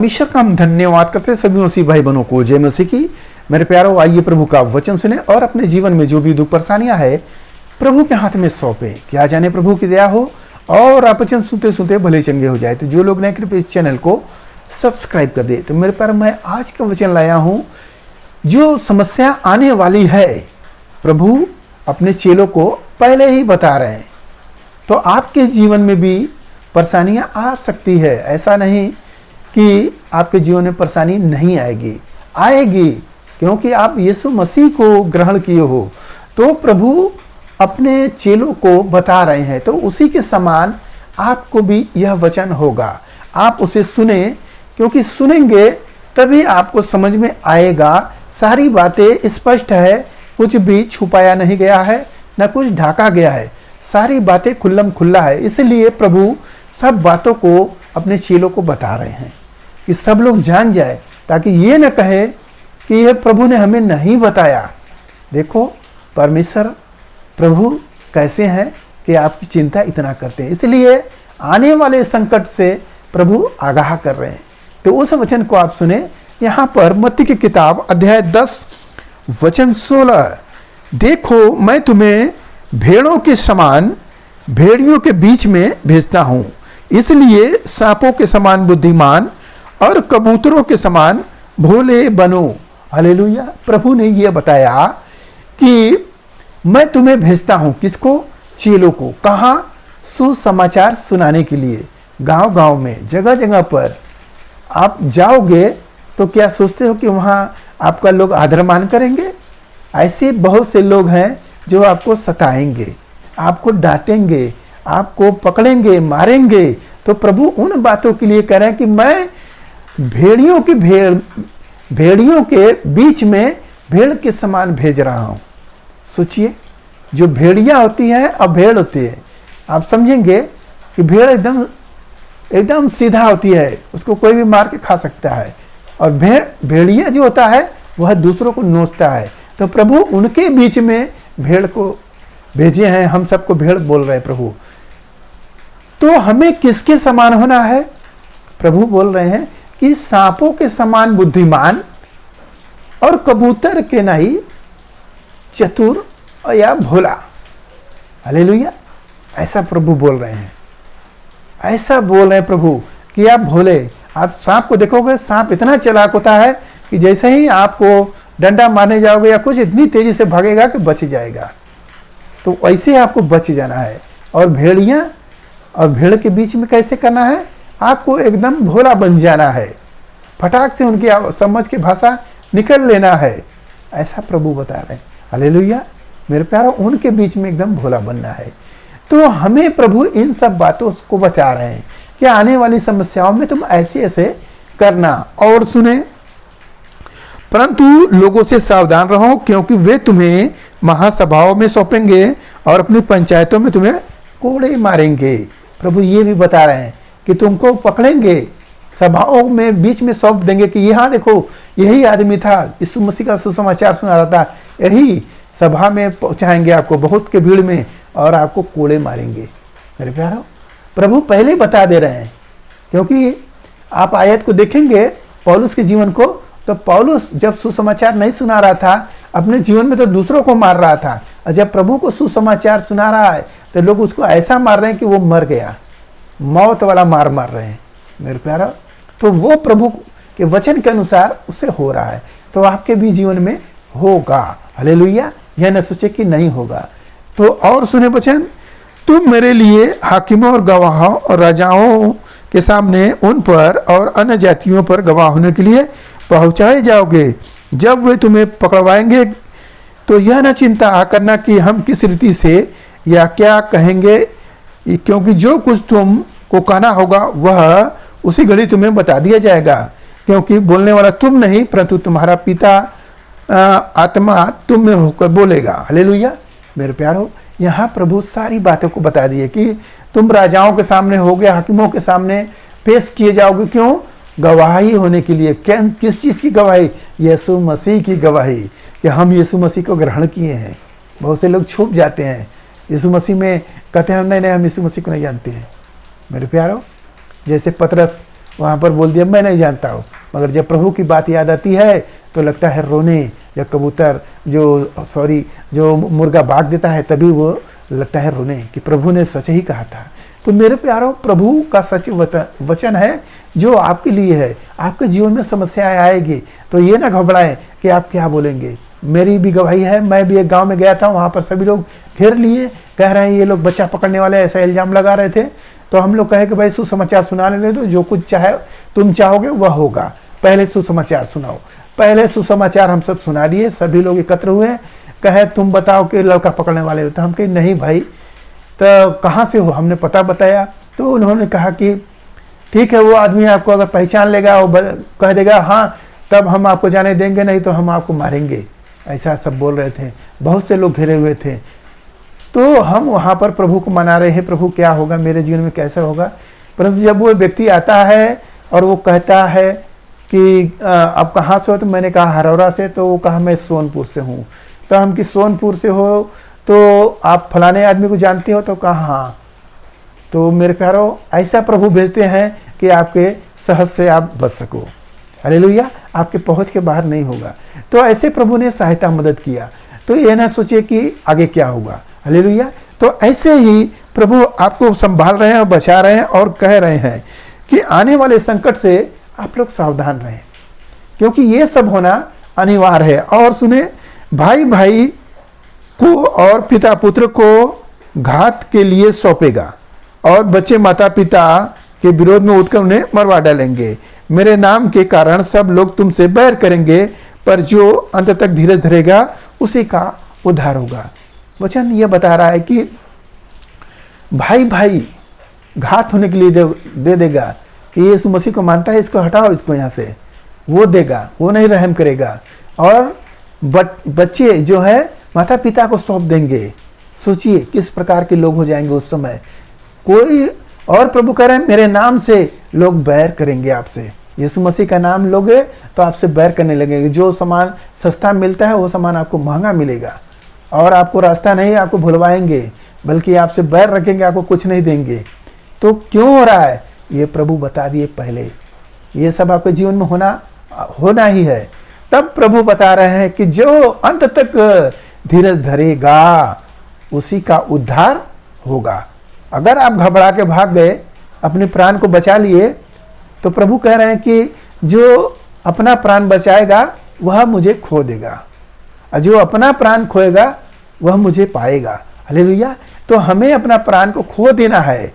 परमेश्वर का हम धन्यवाद करते हैं सभी मसीह भाई बहनों को। जय मसीह की। मेरे प्यारों, आइए प्रभु का वचन सुने और अपने जीवन में जो भी दुख परेशानियां है प्रभु के हाथ में सौंपे। क्या जाने प्रभु की दया हो और आप वचन सुनते सुनते भले चंगे हो जाए। तो जो लोग नए कृपया इस चैनल को सब्सक्राइब कर दे। तो मेरे प्यारों, मैं आज का वचन लाया हूँ। जो समस्या आने वाली है प्रभु अपने चेलों को पहले ही बता रहे हैं। तो आपके जीवन में भी परेशानियां आ सकती है। ऐसा नहीं कि आपके जीवन में परेशानी नहीं आएगी, आएगी, क्योंकि आप यीशु मसीह को ग्रहण किए हो। तो प्रभु अपने चेलों को बता रहे हैं, तो उसी के समान आपको भी यह वचन होगा। आप उसे सुने, क्योंकि सुनेंगे तभी आपको समझ में आएगा। सारी बातें स्पष्ट है, कुछ भी छुपाया नहीं गया है, न कुछ ढाका गया है। सारी बातें खुल्लम खुल्ला है। इसलिए प्रभु सब बातों को अपने चेलों को बता रहे हैं कि सब लोग जान जाए, ताकि ये न कहे कि यह प्रभु ने हमें नहीं बताया। देखो परमेश्वर प्रभु कैसे हैं कि आपकी चिंता इतना करते हैं। इसलिए आने वाले संकट से प्रभु आगाह कर रहे हैं। तो उस वचन को आप सुने। यहाँ पर मत्ती की किताब अध्याय 10 वचन 16, देखो मैं तुम्हें भेड़ों के समान भेड़ियों के बीच में भेजता हूँ, इसलिए सांपों के समान बुद्धिमान और कबूतरों के समान भोले बनो। हालेलुया। प्रभु ने यह बताया कि मैं तुम्हें भेजता हूं। किसको? चेलों को। कहाँ? सुसमाचार सुनाने के लिए। गांव गांव में, जगह जगह पर आप जाओगे तो क्या सोचते हो कि वहां आपका लोग आदर मान करेंगे? ऐसे बहुत से लोग हैं जो आपको सताएंगे, आपको डांटेंगे, आपको पकड़ेंगे, मारेंगे। तो प्रभु उन बातों के लिए कह रहे हैं कि मैं भेड़ियों के बीच में भेड़ के समान भेज रहा हूं। सोचिए, जो भेड़िया होती है और भेड़ होती है, आप समझेंगे कि भेड़ एकदम सीधा होती है, उसको कोई भी मार के खा सकता है। और भेड़िया जो होता है वह दूसरों को नोचता है। तो प्रभु उनके बीच में भेड़ को भेजे हैं। हम सबको भेड़ बोल रहे हैं प्रभु। तो हमें किसके समान होना है? प्रभु बोल रहे हैं कि सांपों के समान बुद्धिमान और कबूतर के नहीं चतुर या भोला। हालेलुया। ऐसा प्रभु बोल रहे हैं। ऐसा बोल रहे हैं प्रभु कि आप भोले। आप सांप को देखोगे, सांप इतना चालाक होता है कि जैसे ही आपको डंडा मारने जाओगे या कुछ, इतनी तेजी से भागेगा कि बच जाएगा। तो ऐसे आपको बच जाना है। और भेड़िया और भेड़ के बीच में कैसे करना है? आपको एकदम भोला बन जाना है। फटाक से उनकी समझ की भाषा निकल लेना है। ऐसा प्रभु बता रहे हैं। हालेलुया। मेरे प्यारों, उनके बीच में एकदम भोला बनना है। तो हमें प्रभु इन सब बातों को बचा रहे हैं कि आने वाली समस्याओं में तुम ऐसे ऐसे करना। और सुने, परंतु लोगों से सावधान रहो, क्योंकि वे तुम्हें महासभाओं में सौंपेंगे और अपनी पंचायतों में तुम्हें कोड़े मारेंगे। प्रभु ये भी बता रहे हैं कि तुमको पकड़ेंगे, सभाओं में बीच में सौंप देंगे कि यहाँ देखो यही आदमी था, यीशु मसीह का सुसमाचार सुना रहा था। यही सभा में पहुँचाएंगे आपको, बहुत के भीड़ में, और आपको कोड़े मारेंगे। मेरे प्यारों, प्रभु पहले बता दे रहे हैं। क्योंकि आप आयत को देखेंगे पौलुस के जीवन को, तो पौलुस जब सुसमाचार नहीं सुना रहा था अपने जीवन में, तो दूसरों को मार रहा था। और जब प्रभु को सुसमाचार सुना रहा है तो लोग उसको ऐसा मार रहे हैं कि वो मर गया। मौत वाला मार रहे हैं। मेरे प्यारा, तो वो प्रभु के वचन के अनुसार उसे हो रहा है, तो आपके भी जीवन में होगा। हालेलुया। यह न सोचे कि नहीं होगा। तो और सुने वचन, तुम मेरे लिए हाकिमों और गवाहों और राजाओं के सामने उन पर और अन्य जातियों पर गवाह होने के लिए पहुंचाए जाओगे। जब वे तुम्हें पकड़वाएंगे तो यह न चिंता करना कि हम किस रीति से या क्या कहेंगे, क्योंकि जो कुछ तुम को कहना होगा वह उसी घड़ी तुम्हें बता दिया जाएगा। क्योंकि बोलने वाला तुम नहीं, परंतु तुम्हारा पिता आत्मा तुम में होकर बोलेगा। हालेलुया। मेरे प्यारों, यहाँ प्रभु सारी बातों को बता दिए कि तुम राजाओं के सामने होगे, हाकिमों के सामने पेश किए जाओगे। क्यों? गवाही होने के लिए। किस चीज़ की गवाही? यीशु मसीह की गवाही कि हम यीशु मसीह को ग्रहण किए हैं। बहुत से लोग छुप जाते हैं यीशु मसीह में, कहते हैं नहीं हम यीशु मसीह को नहीं जानते हैं। मेरे प्यारों, जैसे पतरस वहाँ पर बोल दिया मैं नहीं जानता हूँ। मगर जब प्रभु की बात याद आती है तो लगता है रोने। जब कबूतर जो मुर्गा भाग देता है तभी वो लगता है रोने कि प्रभु ने सच ही कहा था। तो मेरे प्यारों, प्रभु का सच वचन है जो आपके लिए है। आपके जीवन में समस्याएं आएगी तो ये ना घबराएं कि आप क्या बोलेंगे। मेरी भी गवाही है, मैं भी एक गांव में गया था, वहाँ पर सभी लोग घेर लिए, कह रहे हैं ये लोग बच्चा पकड़ने वाले, ऐसा इल्जाम लगा रहे थे। तो हम लोग कहे कि भाई सुसमाचार सुनाने दे दो, जो कुछ चाहे तुम चाहोगे वह होगा, पहले सुसमाचार सुनाओ। पहले सुसमाचार हम सब सुना दिए, सभी लोग एकत्र हुए, कहे तुम बताओ कि लड़का पकड़ने वाले हो। तो हम कहे नहीं भाई, तो कहाँ से हो, हमने पता बताया। तो उन्होंने कहा कि ठीक है, वो आदमी आपको अगर पहचान लेगा, वो कह देगा हाँ, तब हम आपको जाने देंगे, नहीं तो हम आपको मारेंगे। ऐसा सब बोल रहे थे, बहुत से लोग घिरे हुए थे। तो हम वहाँ पर प्रभु को मना रहे हैं, प्रभु क्या होगा मेरे जीवन में, कैसा होगा। परंतु जब वो व्यक्ति आता है और वो कहता है कि आप कहाँ से हो, तो मैंने कहा हरौरा से। तो वो कहा मैं सोनपुर से हूँ। तो हम कि सोनपुर से हो तो आप फलाने आदमी को जानते हो, तो कहा हाँ। तो मेरे प्यारों, ऐसा प्रभु भेजते हैं कि आपके सहज से आप बच सको। हालेलुया, आपके पहुंच के बाहर नहीं होगा। तो ऐसे प्रभु ने सहायता मदद किया। तो ये ना सोचिए कि आगे क्या होगा। हालेलुया। तो ऐसे ही प्रभु आपको संभाल रहे हैं और बचा रहे हैं और कह रहे हैं कि आने वाले संकट से आप लोग सावधान रहें, क्योंकि ये सब होना अनिवार्य है। और सुने, भाई भाई को और पिता पुत्र को घात के लिए सौंपेगा और बच्चे माता पिता के विरोध में उठकर उन्हें मरवा डालेंगे। मेरे नाम के कारण सब लोग तुमसे बैर करेंगे, पर जो अंत तक धीरज धरेगा उसी का उद्धार होगा। वचन यह बता रहा है कि भाई भाई घात होने के लिए दे देगा कि यीशु मसीह को मानता है, इसको हटाओ, इसको यहाँ से, वो देगा, वो नहीं रहम करेगा। और बच्चे जो है माता पिता को सौंप देंगे। सोचिए किस प्रकार के लोग हो जाएंगे उस समय। कोई और प्रभु कह रहे हैं मेरे नाम से लोग बैर करेंगे आपसे। यीशु मसीह का नाम लोगे तो आपसे बैर करने लगेंगे। जो सामान सस्ता मिलता है वो सामान आपको महंगा मिलेगा, और आपको रास्ता नहीं, आपको भुलवाएंगे, बल्कि आपसे बैर रखेंगे, आपको कुछ नहीं देंगे। तो क्यों हो रहा है, ये प्रभु बता दिए पहले। ये सब आपके जीवन में होना ही है। तब प्रभु बता रहे हैं कि जो अंत तक धीरज धरेगा उसी का उद्धार होगा। अगर आप घबरा के भाग गए, अपने प्राण को बचा लिए, तो प्रभु कह रहे हैं कि जो अपना प्राण बचाएगा वह मुझे खो देगा, और जो अपना प्राण खोएगा वह मुझे पाएगा। हालेलुया। तो हमें अपना प्राण को खो देना है,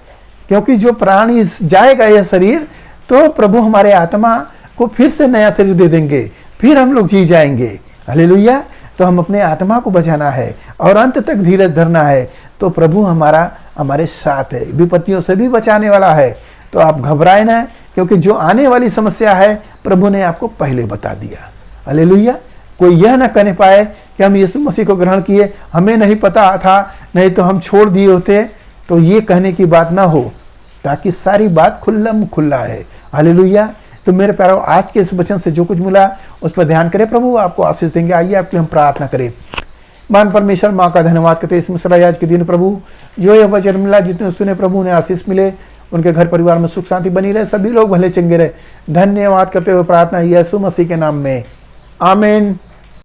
क्योंकि जो प्राण इस जाएगा यह शरीर, तो प्रभु हमारे आत्मा को फिर से नया शरीर दे देंगे, फिर हम लोग जी जाएंगे। हालेलुया। तो हम अपने आत्मा को बचाना है और अंत तक धीरज धरना है। तो प्रभु हमारे साथ है, विपत्तियों से भी बचाने वाला है। तो आप घबराए ना, क्योंकि जो आने वाली समस्या है प्रभु ने आपको पहले बता दिया। हालेलुया। कोई यह ना कहने पाए कि हम यीशु मसीह को ग्रहण किए, हमें नहीं पता था, नहीं तो हम छोड़ दिए होते। तो ये कहने की बात ना हो, ताकि सारी बात खुल्लम खुल्ला है। हालेलुया। तो मेरे प्यारों, आज के इस वचन से जो कुछ मिला उस पर ध्यान करें, प्रभु आपको आशीष देंगे। आइए आपके हम प्रार्थना करें। मान परमेश्वर, माँ का धन्यवाद करते इस मिश्रा आज के दिन प्रभु, जो यह वचन मिला, जितने सुने प्रभु ने आशीष मिले, उनके घर परिवार में सुख शांति बनी रहे, सभी लोग भले चंगे रहे। धन्यवाद करते हुए प्रार्थना यीशु मसीह के नाम में, आमीन।